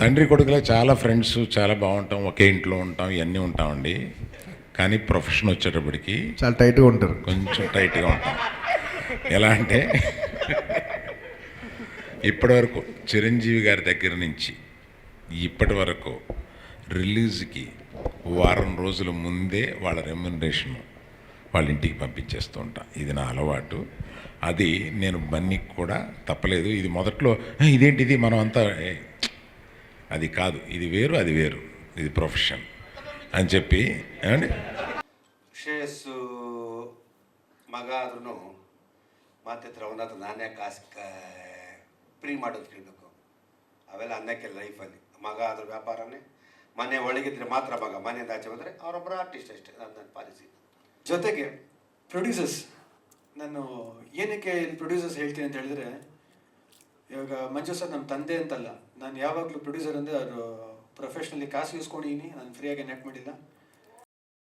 తండ్రి కొడుకులే చాలా ఫ్రెండ్స్, చాలా బాగుంటాం, ఒకే ఇంట్లో ఉంటాం, ఇవన్నీ ఉంటామండి. కానీ ప్రొఫెషన్ వచ్చేటప్పటికి చాలా టైట్గా ఉంటారు. కొంచెం టైట్గా ఉంటాం. ఎలా అంటే ఇప్పటివరకు చిరంజీవి గారి దగ్గర నుంచి ఇప్పటి వరకు రిలీజ్కి వారం రోజుల ముందే వాళ్ళ రెమ్యునరేషన్ వాళ్ళ ఇంటికి పంపించేస్తూ ఉంటా. ఇది నా అలవాటు. అది నేను బన్నీకి కూడా తప్పలేదు. ఇది మొదట్లో ఇదేంటిది మనం అంతా అది కాదు, ఇది వేరు అది వేరు, ఇది ప్రొఫెషన్ అని చెప్పి ఏమండి. ಶ್ರೇಯಸ್ಸು ಮಗ ಆದ್ರೂ ಮಾತಿತ್ರ ಅವನದು ನಾನೇ ಕಾಸು ಫ್ರೀ ಮಾಡೋದು ಕೇಳಬೇಕು. ಅವೆಲ್ಲ ಅನ್ನಕ್ಕೆಲ್ಲ ಲೈಫಲ್ಲಿ ಮಗ ಆದ್ರೂ ವ್ಯಾಪಾರನೇ. ಮನೆ ಒಳಗಿದ್ರೆ ಮಾತ್ರ ಮಗ, ಮನೆಯಿಂದ ಆಚೆ ಹೋದರೆ ಅವರೊಬ್ಬರು ಆರ್ಟಿಸ್ಟ್ ಅಷ್ಟೇ. ನನ್ನ ಪಾಲಿಸಿ. ಜೊತೆಗೆ ಪ್ರೊಡ್ಯೂಸರ್ಸ್, ನಾನು ಏನಕ್ಕೆ ಇಲ್ಲಿ ಪ್ರೊಡ್ಯೂಸರ್ಸ್ ಹೇಳ್ತೀನಿ ಅಂತ ಹೇಳಿದ್ರೆ, ಇವಾಗ ಮಂಜು ಸರ್ ನಮ್ಮ ತಂದೆ ಅಂತಲ್ಲ, ನಾನು ಯಾವಾಗಲೂ ಪ್ರೊಡ್ಯೂಸರ್ ಅಂದರೆ ಅವರು ಪ್ರೊಫೆಷ್ನಲಿ ಕಾಸು ಯೂಸ್ಕೊಂಡಿದ್ದೀನಿ, ನಾನು ಫ್ರೀಯಾಗಿ ನೆಟ್ ಮಾಡಿಲ್ಲ.